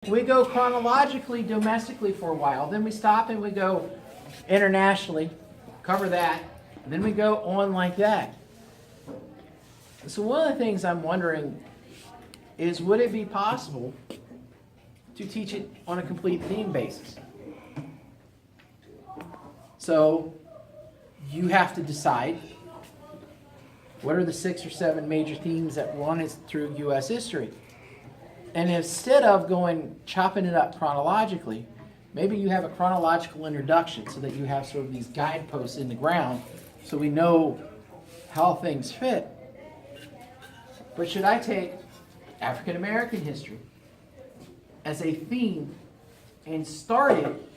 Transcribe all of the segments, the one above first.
We go chronologically, domestically for a while. Then we stop and we go internationally, cover that. And then we go on like that. So one of the things I'm wondering is, would it be possible to teach it on a complete theme basis? So you have to decide what are the 6 or 7 major themes that run us through U.S. history. And instead of chopping it up chronologically, maybe you have a chronological introduction so that you have sort of these guideposts in the ground so we know how things fit. But should I take African American history as a theme and start it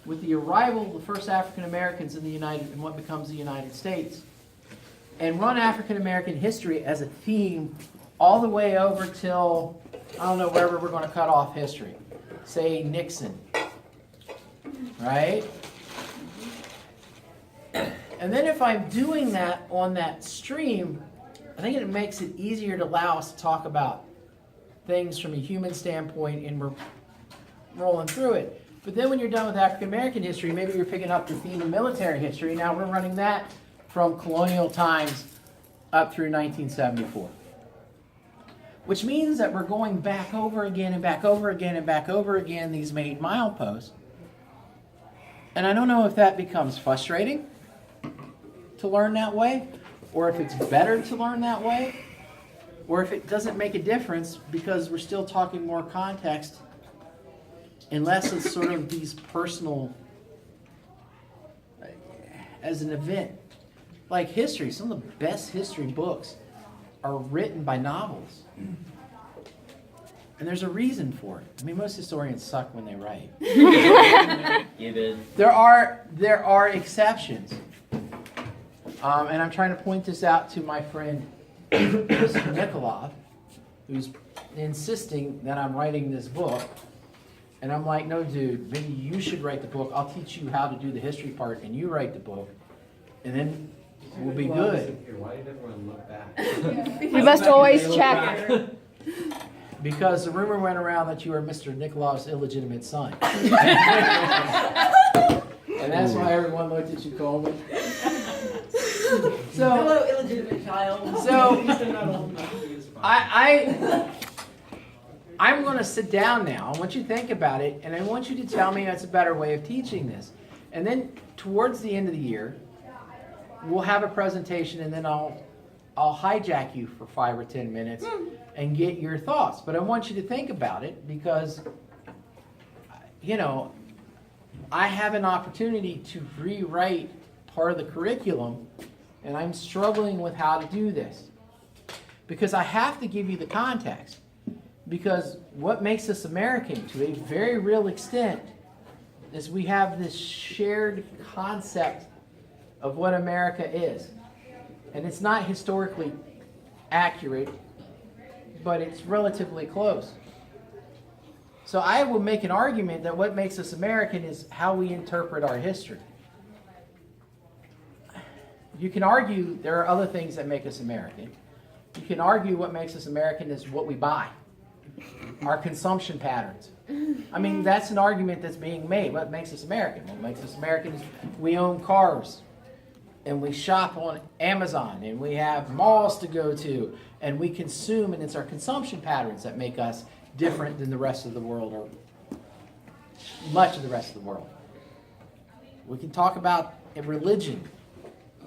with the arrival of the first African Americans in what becomes the United States, and run African American history as a theme all the way over till, I don't know, wherever we're going to cut off history. Say Nixon. Right? And then if I'm doing that on that stream, I think it makes it easier to allow us to talk about things from a human standpoint, and we're rolling through it. But then when you're done with African American history, maybe you're picking up the theme of military history. Now we're running that from colonial times up through 1974. Which means that we're going back over again and back over again and back over again these main mileposts. And I don't know if that becomes frustrating to learn that way, or if it's better to learn that way, or if it doesn't make a difference because we're still talking more context, unless it's sort of these personal, as an event. Like history, some of the best history books are written by novels. And there's a reason for it. I mean, most historians suck when they write. There are exceptions. And I'm trying to point this out to my friend Mr. Nikolov, who's insisting that I'm writing this book. And I'm like, no, dude, maybe you should write the book. I'll teach you how to do the history part, and you write the book. And then we'll be good. Why did everyone look back? We must always check. Because the rumor went around that you were Mr. Nikolov's illegitimate son. And that's why everyone looked at you coldly. So, hello, illegitimate child. So, I'm going to sit down now. I want you to think about it, and I want you to tell me that's a better way of teaching this. And then towards the end of the year, we'll have a presentation, and then I'll hijack you for 5 or 10 minutes and get your thoughts. But I want you to think about it because, I have an opportunity to rewrite part of the curriculum, and I'm struggling with how to do this. Because I have to give you the context. Because what makes us American, to a very real extent, is we have this shared concept of what America is. And it's not historically accurate, but it's relatively close. So I will make an argument that what makes us American is how we interpret our history. You can argue there are other things that make us American. You can argue what makes us American is what we buy, our consumption patterns. I mean, that's an argument that's being made. What makes us American? What makes us American is we own cars, and we shop on Amazon, and we have malls to go to, and we consume, and it's our consumption patterns that make us different than the rest of the world, or much of the rest of the world. We can talk about religion,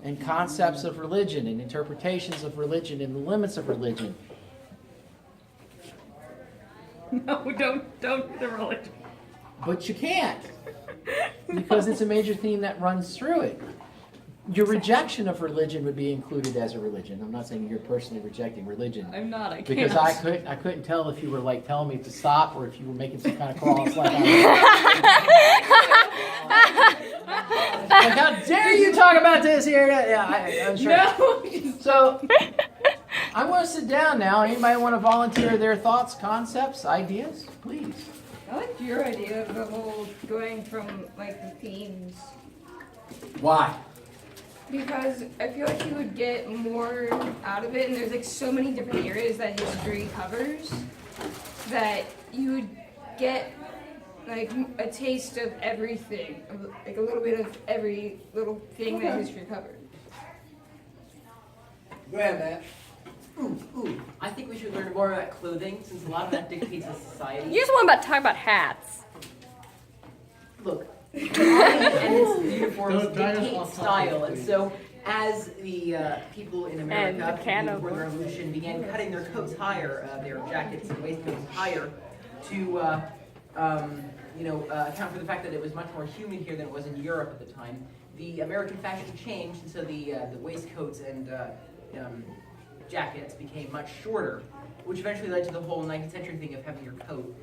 and concepts of religion, and interpretations of religion, and the limits of religion. No, don't do the religion. But you can't, because it's a major theme that runs through it. Your rejection of religion would be included as a religion. I'm not saying you're personally rejecting religion. I'm not. I can't. Because I couldn't tell if you were like telling me to stop or if you were making some kind of cross. Like how dare you talk about this here? Yeah, I'm sure. No. So I'm going to sit down now. Anybody want to volunteer their thoughts, concepts, ideas? Please. I liked your idea of the whole going from like the themes, Why? because I feel like you would get more out of it, and there's like so many different areas that history covers that you would get like a taste of everything, like a little bit of every little thing that history covered. Go ahead, Matt. I think we should learn more about clothing, since a lot of that dictates the society. You just want to talk about hats. Look, and its uniforms Don't drive us dictate off style, topic, and please. so as the people in America And the can of- before the Revolution began cutting their coats higher, their jackets and waistcoats higher, to account for the fact that it was much more humid here than it was in Europe at the time, the American fashion changed, and so the waistcoats and jackets became much shorter, which eventually led to the whole 19th century thing of having your coat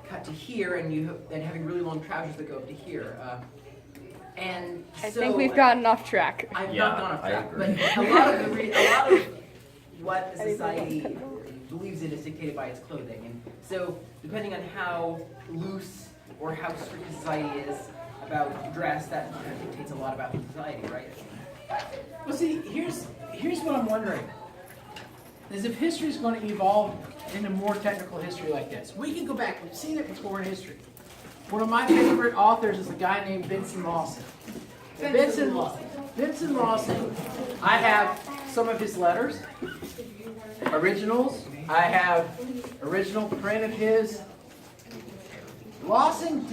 cut to here and having really long trousers that go up to here. And I so, think we've gotten off track. I've Yeah, not gone off I track, agree. but a lot of what the society believes in is dictated by its clothing, and so depending on how loose or how strict society is about dress, that kind of dictates a lot about the society, right? Well, see, here's what I'm wondering. Is if history is going to evolve into more technical history like this. We can go back, we've seen it before in history. One of my favorite authors is a guy named Vincent Lawson. Vincent Lawson, I have some of his letters, originals. I have original print of his. Lawson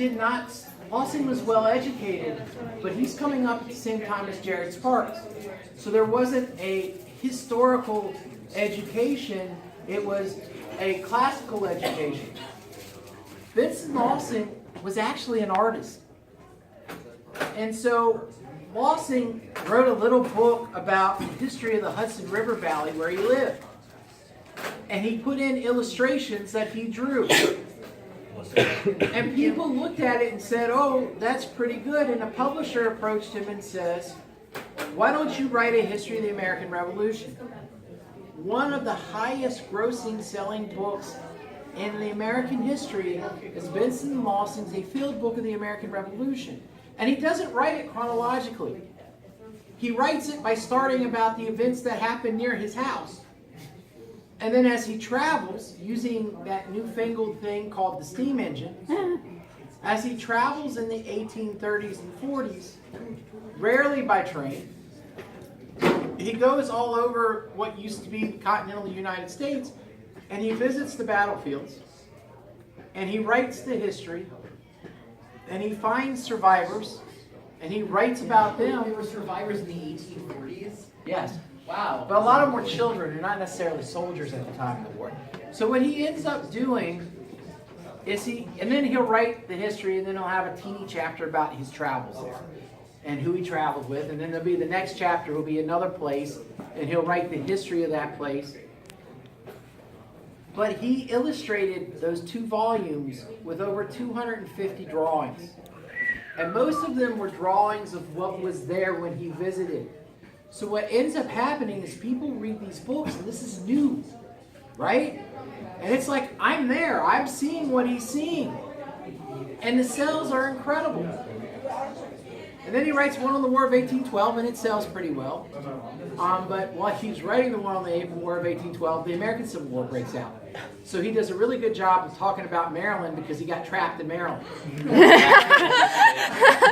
was well educated, but he's coming up at the same time as Jared Sparks. So there wasn't a historical education, it was a classical education. Vincent Lawson was actually an artist. And so Lawson wrote a little book about the history of the Hudson River Valley where he lived. And he put in illustrations that he drew. And people looked at it and said, oh, that's pretty good. And a publisher approached him and says, why don't you write a history of the American Revolution? One of the highest grossing selling books in the American history is Vincent Lawson's A Field Book of the American Revolution. And he doesn't write it chronologically. He writes it by starting about the events that happened near his house. And then as he travels, using that newfangled thing called the steam engine, as he travels in the 1830s and 40s, rarely by train, he goes all over what used to be the continental United States, and he visits the battlefields, and he writes the history, and he finds survivors, and he writes about There them. were survivors in the 1840s? Yes. Wow. But a lot of them were children, they're not necessarily soldiers at the time of the war. So what he ends up doing is and then he'll write the history, and then he'll have a teeny chapter about his travels there and who he traveled with, and then there'll be the next chapter will be another place, and he'll write the history of that place. But he illustrated those 2 volumes with over 250 drawings. And most of them were drawings of what was there when he visited. So what ends up happening is people read these books, and this is new, right? And it's like, I'm there, I'm seeing what he's seeing. And the sales are incredible. And then he writes one on the War of 1812, and it sells pretty well. But while he's writing the one on the War of 1812, the American Civil War breaks out. So he does a really good job of talking about Maryland because he got trapped in Maryland.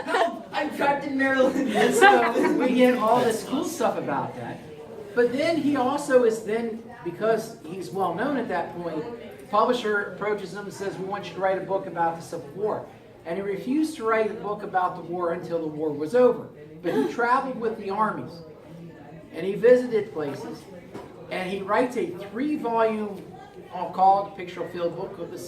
Help! I'm trapped in Maryland. And so we get all this cool stuff about that. But then he also is because he's well known at that point, the publisher approaches him and says, we want you to write a book about the Civil War. And he refused to write a book about the war until the war was over. But he traveled with the armies. And he visited places. And he writes a 3-volume, I'll call it a pictorial field book of the